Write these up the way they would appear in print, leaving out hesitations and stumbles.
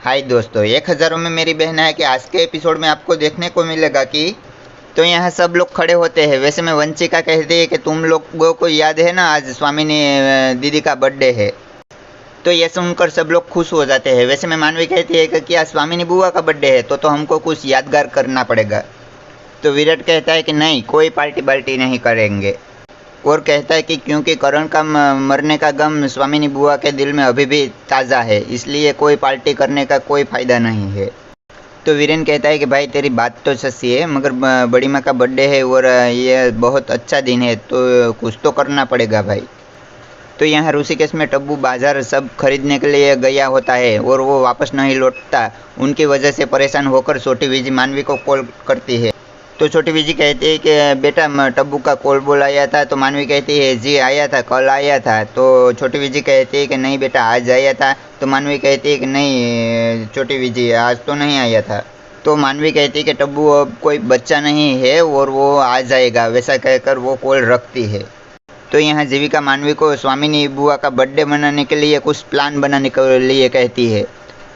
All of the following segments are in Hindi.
हाय दोस्तों, 1000 में मेरी बहन है कि आज के एपिसोड में आपको देखने को मिलेगा कि तो यहाँ सब लोग खड़े होते हैं। वैसे में वंशिका कहती है कि तुम लोगों को याद है ना, आज स्वामिनी दीदी का बर्थडे है। तो ये सुनकर सब लोग खुश हो जाते हैं। वैसे में मानवी कहती है कि क्या स्वामिनी बुआ का बर्थडे है तो हमको कुछ यादगार करना पड़ेगा। तो विराट कहता है कि नहीं, कोई पार्टी बाल्टी नहीं करेंगे, और कहता है कि क्योंकि करण का मरने का गम स्वामिनी बुआ के दिल में अभी भी ताज़ा है, इसलिए कोई पार्टी करने का कोई फ़ायदा नहीं है। तो वीरेन कहता है कि भाई तेरी बात तो सच्ची है, मगर बड़ी माँ का बर्थडे है और ये बहुत अच्छा दिन है, तो कुछ तो करना पड़ेगा भाई। तो यहाँ ऋषिकेश में टब्बू बाजार सब खरीदने के लिए गया होता है और वो वापस नहीं लौटता। उनकी वजह से परेशान होकर छोटी विजी मानवी को कॉल करती है। तो छोटी विजी कहती है कि बेटा टब्बू का कॉल बोल आया था। तो मानवी कहती है जी आया था, कल आया था। तो छोटी विजी कहती है कि नहीं बेटा आज आया था। तो मानवी कहती है कि नहीं छोटी विजी आज तो नहीं आया था। तो मानवी कहती है कि टब्बू अब कोई बच्चा नहीं है और वो आ जाएगा, वैसा कहकर वो कॉल रखती है। तो यहाँ जीविका मानवी को स्वामिनी बुआ का बर्थडे मनाने के लिए कुछ प्लान बनाने के लिए कहती है।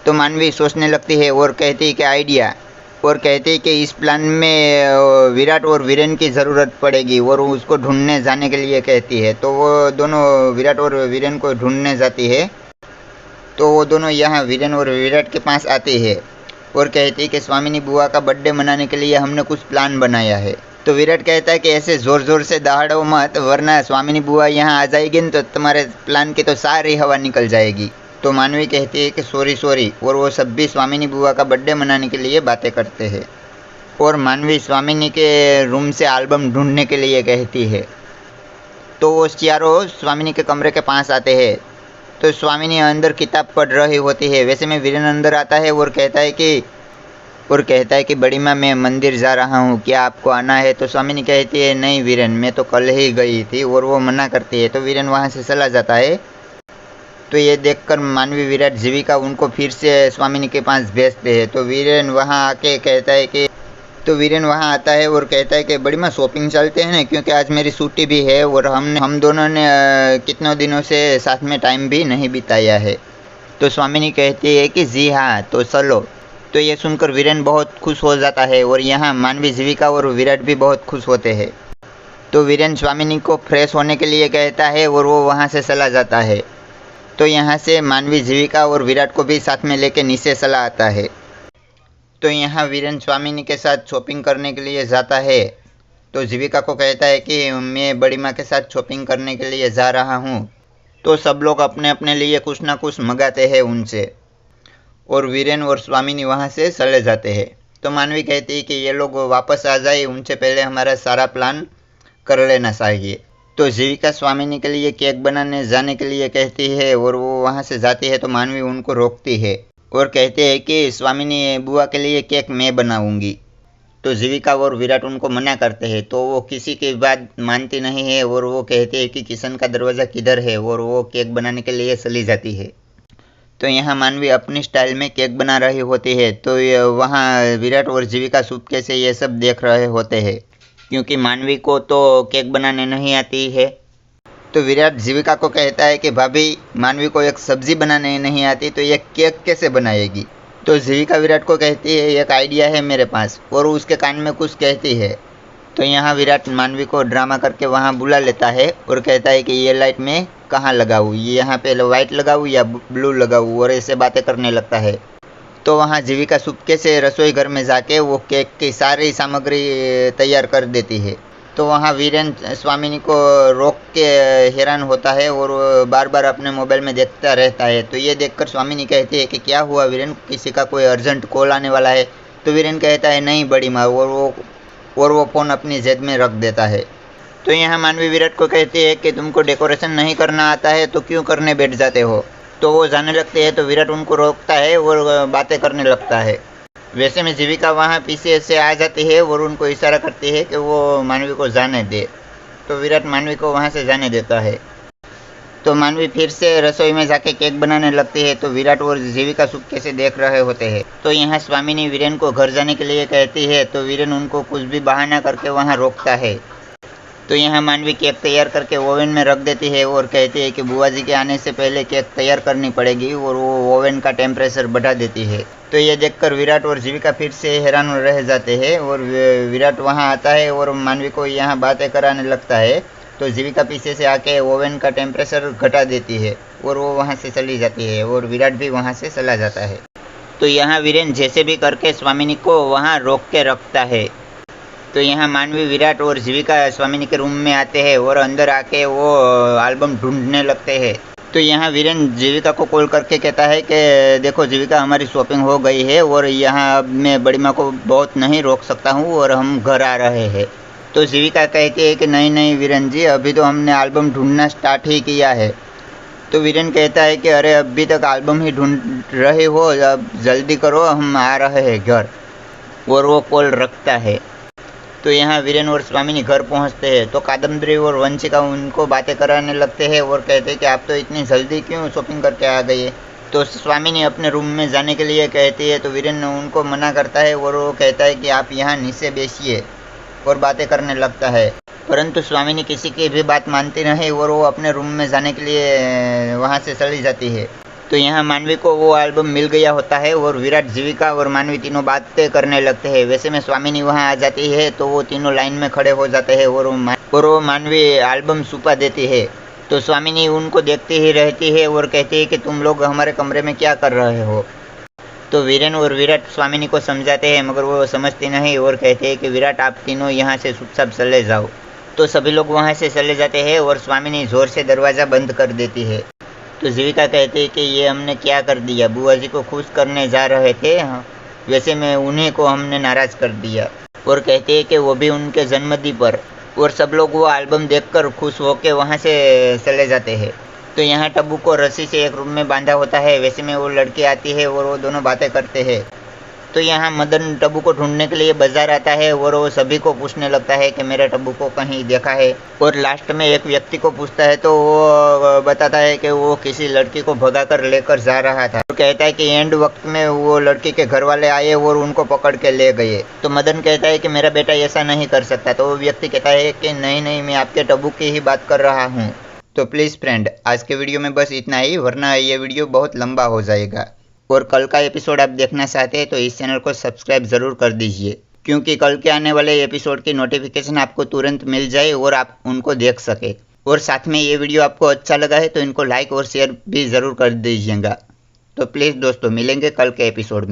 तो मानवी सोचने लगती है और कहती है कि आइडिया, और कहती है कि इस प्लान में विराट और वीरेन की ज़रूरत पड़ेगी और उसको ढूंढने जाने के लिए कहती है। तो वो दोनों विराट और वीरेन को ढूंढने जाती है। तो वो दोनों यहाँ वीरेन और विराट के पास आती है और कहती है कि स्वामिनी बुआ का बर्थडे मनाने के लिए हमने कुछ प्लान बनाया है। तो विराट कहता है कि ऐसे ज़ोर ज़ोर से दहाड़ो मत, वरना स्वामिनी बुआ यहाँ आ जाएगी तो तुम्हारे प्लान की तो सारी हवा निकल जाएगी। तो मानवी कहती है कि सॉरी, और वो सब भी स्वामिनी बुआ का बर्थडे मनाने के लिए बातें करते हैं। और मानवी स्वामिनी के रूम से एल्बम ढूंढने के लिए कहती है। तो वो चारों स्वामिनी के कमरे के पास आते हैं। तो स्वामिनी अंदर किताब पढ़ रही होती है। वैसे में वीरेन अंदर आता है और कहता है कि बड़ी माँ मैं मंदिर जा रहा हूँ, क्या आपको आना है। तो स्वामिनी कहती है नहीं वीरेन, मैं तो कल ही गई थी, और वो मना करती है। तो वीरेन वहाँ से चला जाता है। तो ये देखकर मानवी विराट जीविका उनको फिर से स्वामिनी के पास भेजते हैं। तो वीरेन वहाँ आता है और कहता है कि बड़ी माँ शॉपिंग चलते हैं ना, क्योंकि आज मेरी छुट्टी भी है और हम दोनों ने कितने दिनों से साथ में टाइम भी नहीं बिताया है। तो स्वामिनी कहती है कि जी हाँ तो चलो। तो ये सुनकर वीरेन बहुत खुश हो जाता है और यहाँ मानवी जीविका और विराट भी बहुत खुश होते हैं। तो वीरेन स्वामिनी को फ्रेश होने के लिए कहता है और वो वहाँ से चला जाता है। तो यहाँ से मानवी जीविका और विराट को भी साथ में लेके नीचे चला आता है। तो यहाँ वीरेन स्वामिनी के साथ शॉपिंग करने के लिए जाता है। तो जीविका को कहता है कि मैं बड़ी माँ के साथ शॉपिंग करने के लिए जा रहा हूँ। तो सब लोग अपने अपने लिए कुछ ना कुछ मंगाते हैं उनसे, और वीरेन और स्वामिनी वहाँ से चले जाते हैं। तो मानवी कहती है कि ये लोग वापस आ जाए, उनसे पहले हमारा सारा प्लान कर लेना चाहिए। तो जीविका स्वामिनी के लिए केक बनाने जाने के लिए कहती है और वो वहाँ से जाती है। तो मानवी उनको रोकती है और कहते हैं कि स्वामिनी बुआ के लिए केक मैं बनाऊंगी। तो जीविका और विराट उनको मना करते हैं। तो वो किसी की बात मानती नहीं है और वो कहते हैं कि किचन का दरवाज़ा किधर है, और वो केक बनाने के लिए चली जाती है। तो यहाँ मानवी अपनी स्टाइल में केक बना रही होती है। तो वहाँ विराट और जीविका चुपके से ये सब देख रहे होते हैं, क्योंकि मानवी को तो केक बनाने नहीं आती है। तो विराट जीविका को कहता है कि भाभी मानवी को एक सब्ज़ी बनाने नहीं आती, तो ये केक कैसे बनाएगी। तो जीविका विराट को कहती है एक आइडिया है मेरे पास, और उसके कान में कुछ कहती है। तो यहाँ विराट मानवी को ड्रामा करके वहाँ बुला लेता है और कहता है कि ये लाइट मैं कहाँ लगाऊँ, ये यहाँ पे वाइट लगाऊँ या ब्लू लगाऊँ, और ऐसे बातें करने लगता है। तो वहाँ जीविका चुपके से रसोई घर में जाके वो केक की सारी सामग्री तैयार कर देती है। तो वहाँ वीरेन स्वामिनी को रोक के हैरान होता है और बार बार अपने मोबाइल में देखता रहता है। तो ये देखकर स्वामिनी कहती है कि क्या हुआ वीरेन, किसी का कोई अर्जेंट कॉल आने वाला है। तो वीरेन कहता है नहीं बड़ी माँ, और वो फ़ोन अपनी जेब में रख देता है। तो यहाँ मानवी विराट को कहती है कि तुमको डेकोरेशन नहीं करना आता है तो क्यों करने बैठ जाते हो। तो वो जाने लगते हैं। तो विराट उनको रोकता है और बातें करने लगता है। वैसे में जीविका वहाँ पीछे से आ जाती है और उनको इशारा करती है कि वो मानवी को जाने दे। तो विराट मानवी को वहाँ से जाने देता है। तो मानवी फिर से रसोई में जाके केक बनाने लगती है। तो विराट और जीविका चुपके से देख रहे होते हैं। तो यहाँ स्वामिनी वीरेन को घर जाने के लिए कहती है। तो वीरेन उनको कुछ भी बहाना करके वहाँ रोकता है। तो यहाँ मानवी केक तैयार करके ओवन में रख देती है और कहती है कि बुआ जी के आने से पहले केक तैयार करनी पड़ेगी और वो ओवन का टेम्परेचर बढ़ा देती है। तो ये देखकर विराट और जीविका फिर से हैरान रह जाते हैं और विराट वहाँ आता है और मानवी को यहाँ बातें कराने लगता है। तो जीविका पीछे से आके ओवन का टेम्परेचर घटा देती है और वो वहाँ से चली जाती है और विराट भी वहाँ से चला जाता है। तो यहाँ वीरेन जैसे भी करके स्वामिनी को वहाँ रोक के रखता है। तो यहाँ मानवी, विराट और जीविका स्वामिनी के रूम में आते हैं और अंदर आके वो एल्बम ढूंढने लगते हैं। तो यहाँ वीरेन जीविका को कॉल करके कहता है कि देखो जीविका, हमारी शॉपिंग हो गई है और यहाँ अब मैं बड़ी माँ को बहुत नहीं रोक सकता हूँ और हम घर आ रहे हैं। तो जीविका कहती है कि नहीं नहीं वीरेन जी, अभी तो हमने एल्बम ढूंढना स्टार्ट ही किया है। तो वीरेन कहता है कि अरे अभी तक एल्बम ही ढूंढ रहे हो, अब जल्दी करो, हम आ रहे हैं घर। और वो कॉल रखता है। तो यहाँ वीरेन और स्वामिनी घर पहुँचते हैं। तो कादम्बरी और वंशिका उनको बातें कराने लगते हैं और कहते हैं कि आप तो इतनी जल्दी क्यों शॉपिंग करके आ गई है। तो स्वामिनी अपने रूम में जाने के लिए कहती है। तो वीरेन उनको मना करता है और वो कहता है कि आप यहाँ नीचे बैठिए और बातें करने लगता है। परंतु स्वामिनी किसी की भी बात मानती नहीं और वो अपने रूम में जाने के लिए वहाँ से चली जाती है। तो यहाँ मानवी को वो एल्बम मिल गया होता है और विराट, जीविका और मानवी तीनों बातें करने लगते हैं। वैसे में स्वामिनी वहाँ आ जाती है तो वो तीनों लाइन में खड़े हो जाते हैं और वो मानवी एल्बम छुपा देती है। तो स्वामिनी उनको देखती ही रहती है और कहती है कि तुम लोग हमारे कमरे में क्या कर रहे हो। तो वीरेन और विराट स्वामिनी को समझाते हैं मगर वो समझती नहीं और कहते हैं कि विराट, आप तीनों यहाँ से चुपचाप चले जाओ। तो सभी लोग वहाँ से चले जाते हैं और स्वामिनी जोर से दरवाज़ा बंद कर देती है। तो जीविका कहती है कि ये हमने क्या कर दिया, बुआ जी को खुश करने जा रहे थे, वैसे में उन्हीं को हमने नाराज़ कर दिया। और कहते हैं कि वो भी उनके जन्मदिन पर। और सब लोग वो एल्बम देखकर खुश होकर वहाँ से चले जाते हैं। तो यहाँ टब्बू को रस्सी से एक रूम में बांधा होता है। वैसे में वो लड़की आती है और वो दोनों बातें करते हैं। तो यहाँ मदन टब्बू को ढूंढने के लिए बाजार आता है और वो सभी को पूछने लगता है कि मेरे टब्बू को कहीं देखा है। और लास्ट में एक व्यक्ति को पूछता है तो वो बताता है कि वो किसी लड़की को भगाकर लेकर जा रहा था। तो कहता है कि एंड वक्त में वो लड़की के घर वाले आए और उनको पकड़ के ले गए। तो मदन कहता है कि मेरा बेटा ऐसा नहीं कर सकता। तो वो व्यक्ति कहता है कि नहीं नहीं, मैं आपके टब्बू की ही बात कर रहा हूँ। तो प्लीज़ फ्रेंड, आज के वीडियो में बस इतना ही, वरना ये वीडियो बहुत लंबा हो जाएगा। और कल का एपिसोड आप देखना चाहते हैं तो इस चैनल को सब्सक्राइब ज़रूर कर दीजिए, क्योंकि कल के आने वाले एपिसोड की नोटिफिकेशन आपको तुरंत मिल जाए और आप उनको देख सके। और साथ में ये वीडियो आपको अच्छा लगा है तो इनको लाइक और शेयर भी ज़रूर कर दीजिएगा। तो प्लीज़ दोस्तों, मिलेंगे कल के एपिसोड में।